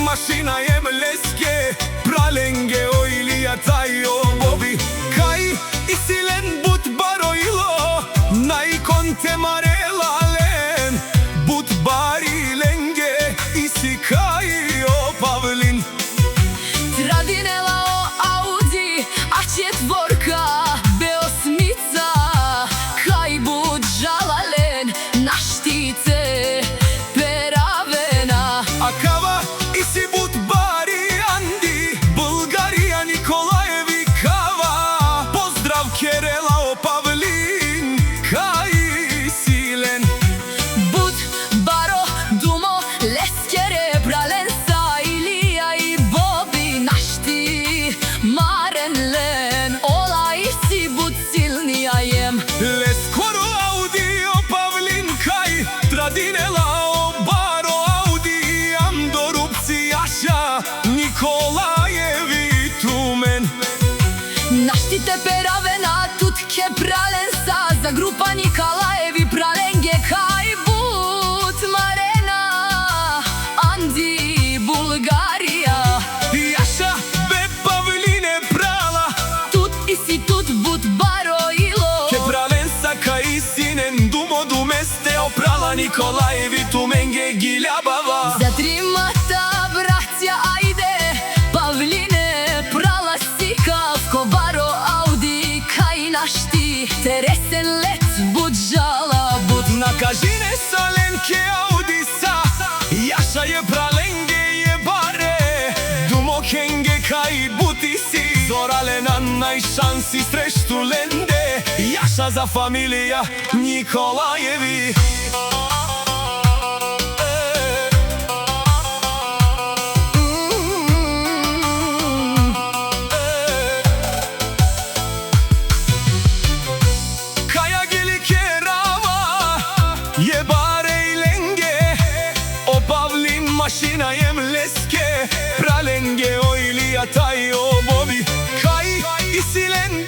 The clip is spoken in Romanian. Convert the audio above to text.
Mašina jem leske, pralenge oilija tajo bobi. Kaj isilen but baroilo, naikon marela len. But bari lenge, isi kaj opavlin. Tradinela o Audi, a četvorka B8, kaj but žalalen, naštice peravena. A kava isi but bari Andi, Bulgarija Nikolajevi kava. Pozdrav Kerela opavlin, kaj isilen. But baro dumo leskere pralensa Ilija i Bobi našti marenlen. Ola isi but silnija jem. Leskoro Audi opavlin kaj tradinela o baro Audi Amdorupci Jaša Nikolajevi tumen. Naštite peravena tutke pralensa za grupa Nikolajevi pralenge kaj but marena Andi Bulgarija. Jaša be pavline prala, Tut isi tut but baroilo. ke pralensa kaj isinen dumo dumeste oprala Nikolajevi tumenge giljabava. За тримата братја ајде, павлине прала сикавко баро Ауди кај нашти тересен лет буд жала буд. Na kažine solenke Audisa, Jaša je pralenге je bare. Dumo kenge kaj butisi, zoralena najšansi sreštu lende. Jaša za familija Nikolajevi. Je bare i lenge, opavlin mašina jem leske, pralenge oilija tajo bobi. Kaj isilen